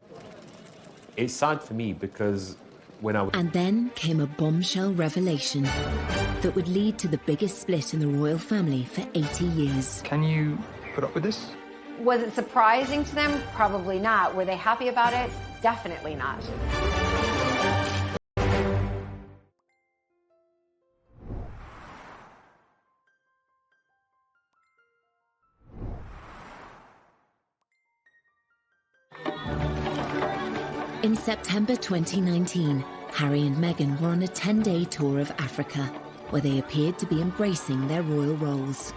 It's sad for me because when I... And then came a bombshell revelation that would lead to the biggest split in the royal family for 80 years. Can you put up with this? Was it surprising to them? Probably not. Were they happy about it? Definitely not. In September 2019, Harry and Meghan were on a 10-day tour of Africa, where they appeared to be embracing their royal roles.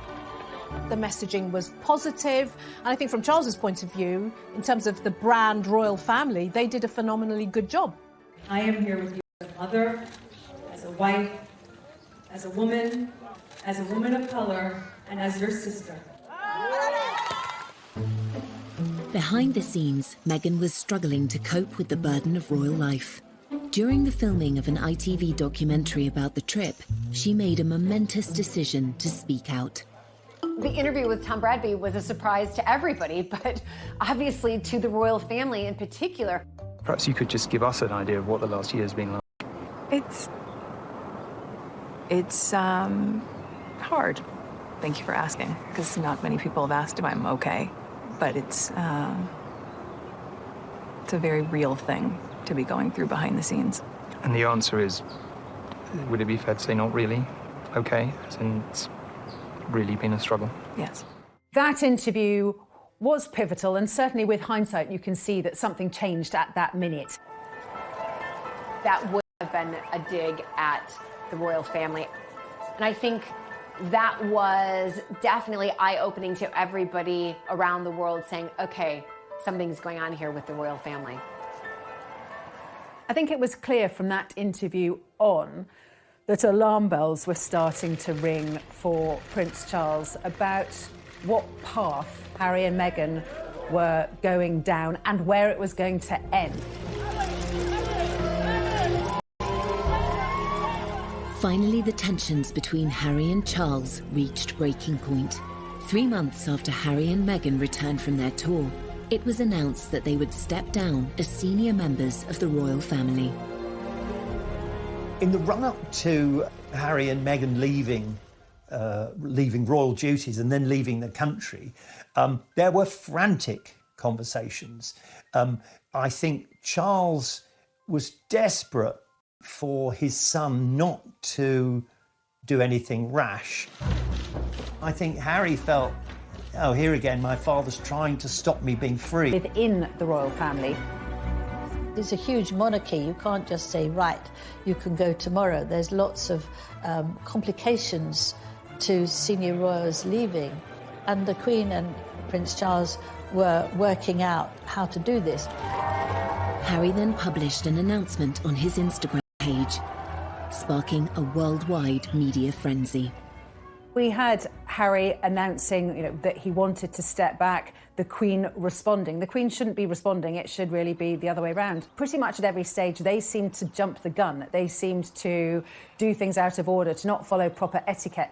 The messaging was positive, and I think from Charles's point of view, in terms of the brand royal family, they did a phenomenally good job. I am here with you as a mother, as a wife, as a woman of color, and as your sister. Behind the scenes, Meghan was struggling to cope with the burden of royal life. During the filming of an ITV documentary about the trip, she made a momentous decision to speak out. The interview with Tom Bradby was a surprise to everybody, but obviously to the royal family in particular. Perhaps you could just give us an idea of what the last year has been like. It's hard. Thank you for asking, because not many people have asked if I'm okay. But it's a very real thing to be going through behind the scenes. And the answer is, would it be fair to say not really okay? As in, it's really been a struggle? Yes. That interview was pivotal, and certainly with hindsight, you can see that something changed at that minute. That would have been a dig at the royal family. And I think that was definitely eye-opening to everybody around the world, saying, okay, something's going on here with the royal family. I think it was clear from that interview on that alarm bells were starting to ring for Prince Charles about what path Harry and Meghan were going down and where it was going to end. Finally, the tensions between Harry and Charles reached breaking point. 3 months after Harry and Meghan returned from their tour, it was announced that they would step down as senior members of the royal family. In the run-up to Harry and Meghan leaving royal duties and then leaving the country, there were frantic conversations. I think Charles was desperate for his son not to do anything rash. I think Harry felt, oh, here again, my father's trying to stop me being free. Within the royal family, it's a huge monarchy. You can't just say, right, you can go tomorrow. There's lots of complications to senior royals leaving. And the Queen and Prince Charles were working out how to do this. Harry then published an announcement on his Instagram page, sparking a worldwide media frenzy. We had Harry announcing, that he wanted to step back, the Queen responding. The Queen shouldn't be responding, it should really be the other way around. Pretty much at every stage, they seemed to jump the gun. They seemed to do things out of order, to not follow proper etiquette.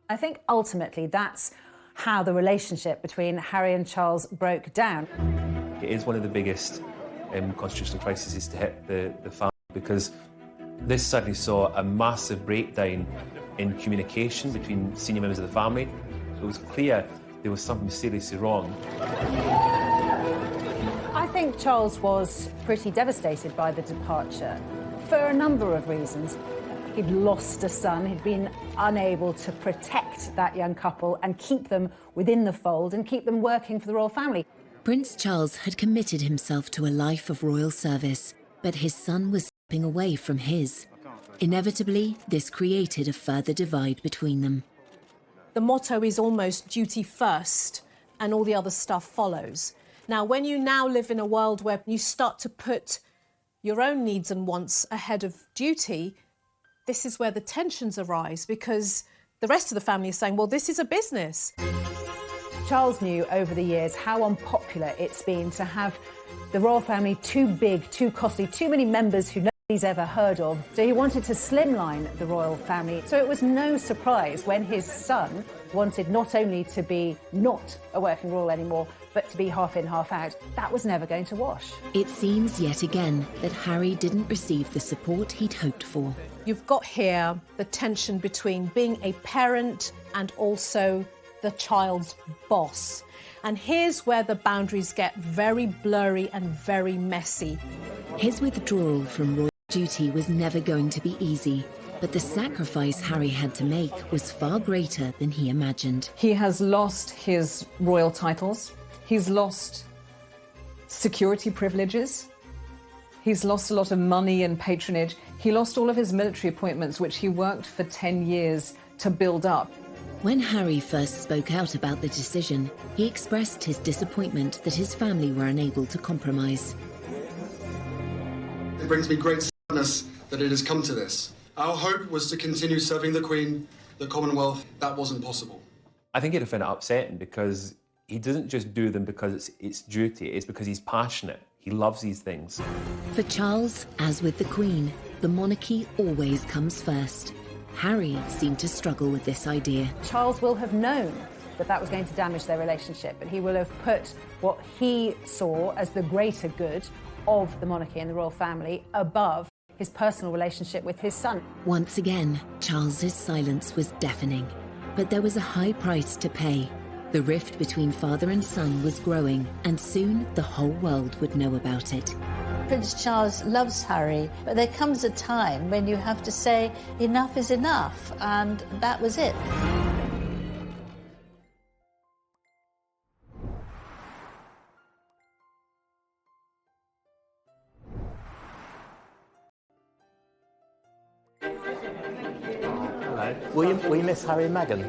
I think ultimately that's how the relationship between Harry and Charles broke down. It is one of the biggest constitutional crises to hit the family, because this suddenly saw a massive breakdown in communication between senior members of the family. It was clear there was something seriously wrong. I think Charles was pretty devastated by the departure for a number of reasons. He'd lost a son, he'd been unable to protect that young couple and keep them within the fold and keep them working for the royal family. Prince Charles had committed himself to a life of royal service, but his son was stepping away from his. Inevitably, this created a further divide between them. The motto is almost duty first and all the other stuff follows. Now, when you now live in a world where you start to put your own needs and wants ahead of duty, this is where the tensions arise, because the rest of the family is saying, well, this is a business. Charles knew over the years how unpopular it's been to have the royal family too big, too costly, too many members who nobody's ever heard of. So he wanted to slimline the royal family. So it was no surprise when his son wanted not only to be not a working royal anymore, but to be half in, half out. That was never going to wash. It seems yet again that Harry didn't receive the support he'd hoped for. You've got here the tension between being a parent and also the child's boss. And here's where the boundaries get very blurry and very messy. His withdrawal from royal duty was never going to be easy, but the sacrifice Harry had to make was far greater than he imagined. He has lost his royal titles. He's lost security privileges. He's lost a lot of money and patronage. He lost all of his military appointments, which he worked for 10 years to build up. When Harry first spoke out about the decision, he expressed his disappointment that his family were unable to compromise. It brings me great sadness that it has come to this. Our hope was to continue serving the Queen, the Commonwealth. That wasn't possible. I think he'd have found it upsetting, because he doesn't just do them because it's duty, it's because he's passionate. He loves these things. For Charles, as with the Queen, the monarchy always comes first. Harry seemed to struggle with this idea. Charles will have known that that was going to damage their relationship, but he will have put what he saw as the greater good of the monarchy and the royal family above his personal relationship with his son. Once again, Charles's silence was deafening. But there was a high price to pay. The rift between father and son was growing, and soon the whole world would know about it. Prince Charles loves Harry, but there comes a time when you have to say enough is enough, and that was it. Will you miss Harry and Meghan?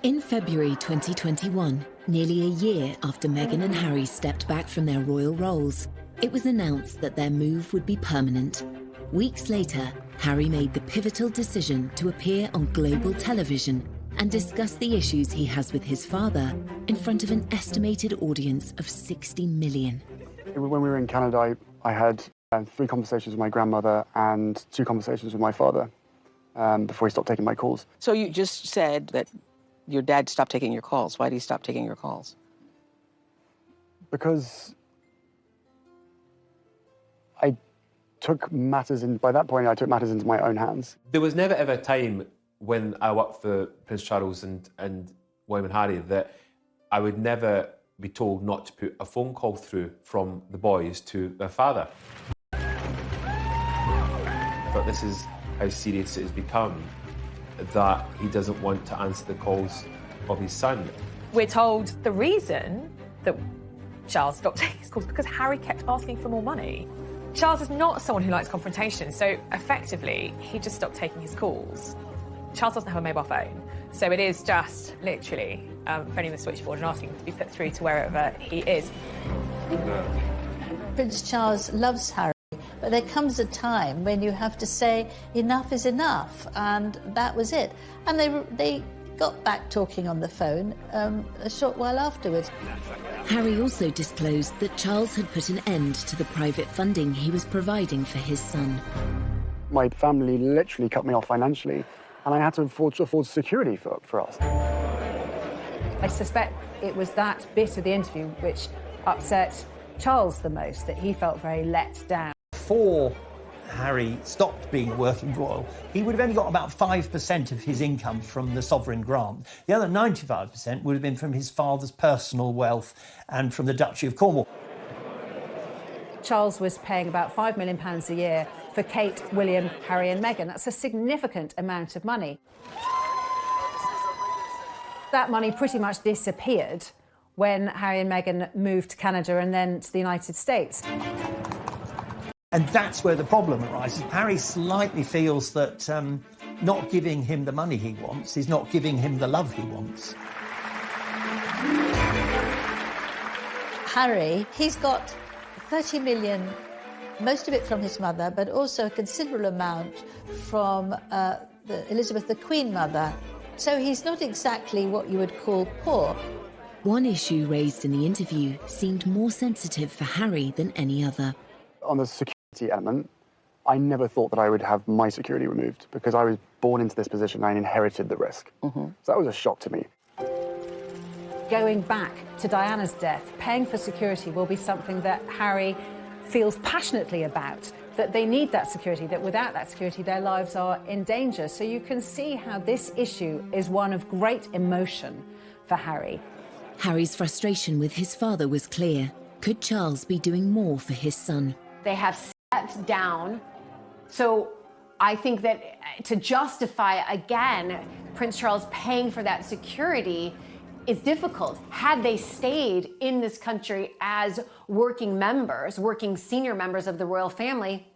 In February 2021, nearly a year after Meghan and Harry stepped back from their royal roles, it was announced that their move would be permanent. Weeks later, Harry made the pivotal decision to appear on global television and discuss the issues he has with his father in front of an estimated audience of 60 million. When we were in Canada, I had 3 conversations with my grandmother and 2 conversations with my father before he stopped taking my calls. So you just said that your dad stopped taking your calls. Why did he stop taking your calls? Because I took matters in, by that point, I took matters into my own hands. There was never ever a time when I worked for Prince Charles and William and Harry that I would never be told not to put a phone call through from the boys to their father. But this is how serious it has become, that he doesn't want to answer the calls of his son. We're told the reason that Charles stopped taking his calls because Harry kept asking for more money. Charles is not someone who likes confrontation, so effectively, he just stopped taking his calls. Charles doesn't have a mobile phone, so it is just literally phoning the switchboard and asking to be put through to wherever he is. Prince Charles loves Harry, but there comes a time when you have to say enough is enough, and that was it. And they got back talking on the phone a short while afterwards. Harry also disclosed that Charles had put an end to the private funding he was providing for his son. My family literally cut me off financially, and I had to afford security for us. I suspect it was that bit of the interview which upset Charles the most, that he felt very let down. Before Harry stopped being working royal, he would have only got about 5% of his income from the sovereign grant. The other 95% would have been from his father's personal wealth and from the Duchy of Cornwall. Charles was paying about £5 million a year for Kate, William, Harry and Meghan. That's a significant amount of money. That money pretty much disappeared when Harry and Meghan moved to Canada and then to the United States. And that's where the problem arises. Harry slightly feels that not giving him the money he wants is not giving him the love he wants. Harry, he's got 30 million, most of it from his mother, but also a considerable amount from Elizabeth, the Queen Mother. So he's not exactly what you would call poor. One issue raised in the interview seemed more sensitive for Harry than any other. On the security element, I never thought that I would have my security removed because I was born into this position and I inherited the risk. So that was a shock to me. Going back to Diana's death, paying for security will be something that Harry feels passionately about, that they need that security, that without that security their lives are in danger. So you can see how this issue is one of great emotion for Harry. Harry's frustration with his father was clear. Could Charles be doing more for his son? They have stepped down. So I think that to justify, again, Prince Charles paying for that security is difficult. Had they stayed in this country as working members, working senior members of the royal family,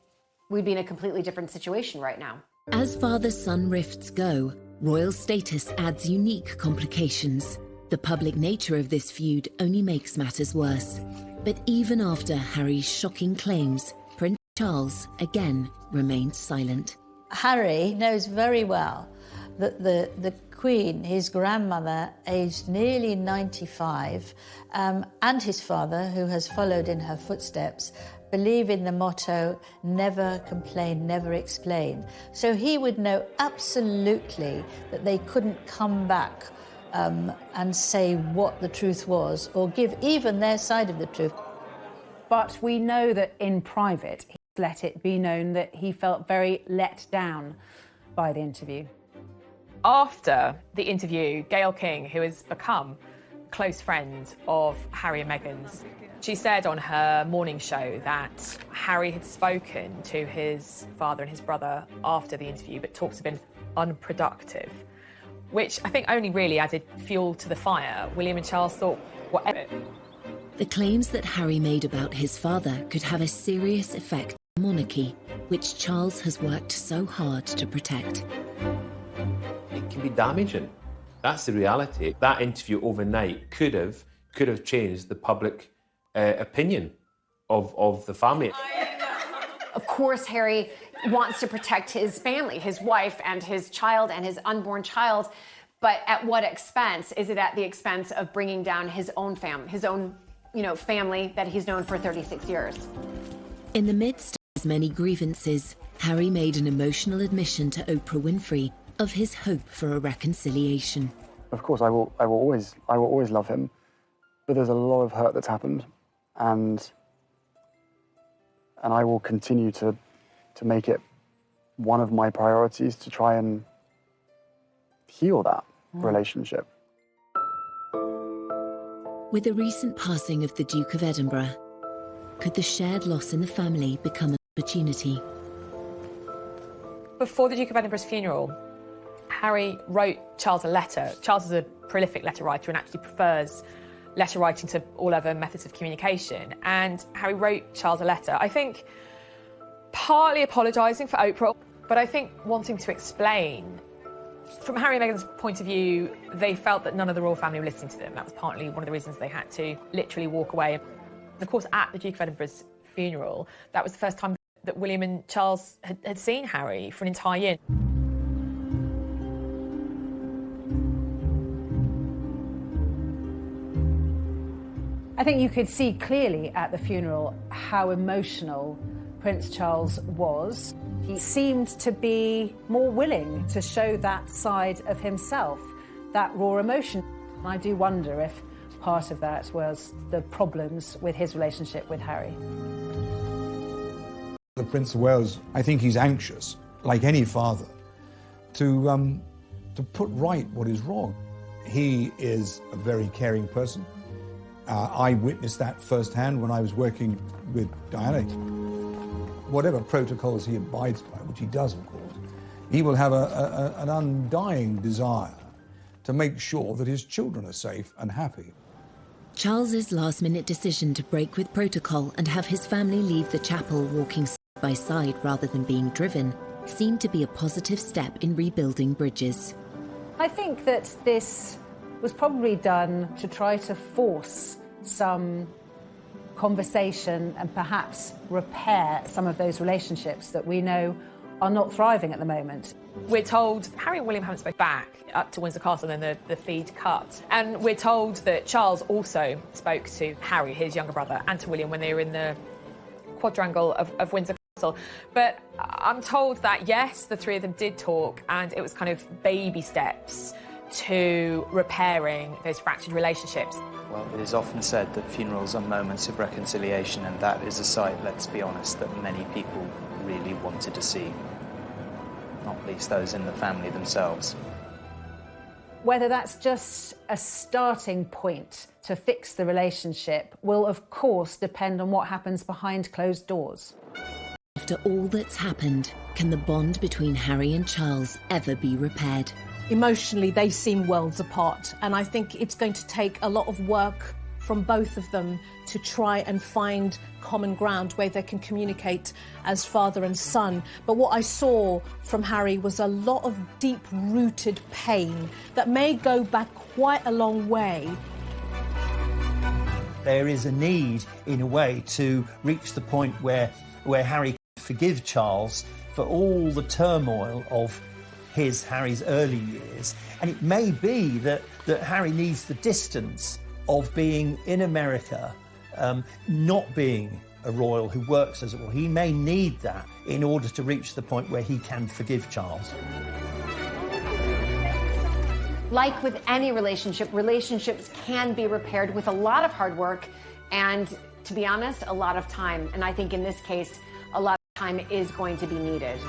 we'd be in a completely different situation right now. As father-son rifts go, royal status adds unique complications. The public nature of this feud only makes matters worse. But even after Harry's shocking claims, Prince Charles again remained silent. Harry knows very well that the Queen, his grandmother, aged nearly 95, and his father, who has followed in her footsteps, believe in the motto, never complain, never explain. So he would know absolutely that they couldn't come back and say what the truth was, or give even their side of the truth. But we know that in private, he let it be known that he felt very let down by the interview. After the interview, Gayle King, who has become a close friend of Harry and Meghan's, she said on her morning show that Harry had spoken to his father and his brother after the interview, but talks have been unproductive, which I think only really added fuel to the fire. William and Charles thought, whatever. The claims that Harry made about his father could have a serious effect on the monarchy, which Charles has worked so hard to protect. It can be damaging. That's the reality. That interview overnight could have changed the public opinion of the family. Of course, Harry wants to protect his family, his wife and his child and his unborn child, but at what expense? Is it at the expense of bringing down his own family, family that he's known for 36 years? In the midst of his many grievances, Harry made an emotional admission to Oprah Winfrey of his hope for a reconciliation. Of course, I will always love him, but there's a lot of hurt that's happened, and I will continue to make it one of my priorities to try and heal that relationship. With the recent passing of the Duke of Edinburgh, could the shared loss in the family become an opportunity? Before the Duke of Edinburgh's funeral, Harry wrote Charles a letter. Charles is a prolific letter writer and actually prefers letter writing to all other methods of communication. And Harry wrote Charles a letter, I think partly apologising for Oprah, but I think wanting to explain. From Harry and Meghan's point of view, they felt that none of the royal family were listening to them. That was partly one of the reasons they had to literally walk away. Of course, at the Duke of Edinburgh's funeral, that was the first time that William and Charles had seen Harry for an entire year. I think you could see clearly at the funeral how emotional Prince Charles was. He seemed to be more willing to show that side of himself, that raw emotion. I do wonder if part of that was the problems with his relationship with Harry. The Prince of Wales, I think he's anxious, like any father, to put right what is wrong. He is a very caring person. I witnessed that firsthand when I was working with Diana. Whatever protocols he abides by, which he does, of course, he will have an undying desire to make sure that his children are safe and happy. Charles's last-minute decision to break with protocol and have his family leave the chapel walking side by side rather than being driven seemed to be a positive step in rebuilding bridges. I think that this was probably done to try to force some conversation and perhaps repair some of those relationships that we know are not thriving at the moment. We're told Harry and William haven't spoken back up to Windsor Castle and then the feed cut. And we're told that Charles also spoke to Harry, his younger brother, and to William when they were in the quadrangle of Windsor Castle. But I'm told that, yes, the three of them did talk, and it was kind of baby steps to repairing those fractured relationships. Well, it is often said that funerals are moments of reconciliation, and that is a sight, let's be honest, that many people really wanted to see, not least those in the family themselves. Whether that's just a starting point to fix the relationship will, of course, depend on what happens behind closed doors. After all that's happened, can the bond between Harry and Charles ever be repaired? Emotionally, they seem worlds apart, and I think it's going to take a lot of work from both of them to try and find common ground where they can communicate as father and son. But what I saw from Harry was a lot of deep-rooted pain that may go back quite a long way. There is a need, in a way, to reach the point where Harry can forgive Charles for all the turmoil of Harry's early years. And it may be that Harry needs the distance of being in America, not being a royal who works as a royal. He may need that in order to reach the point where he can forgive Charles. Like with any relationship, relationships can be repaired with a lot of hard work and, to be honest, a lot of time. And I think in this case, a lot time is going to be needed.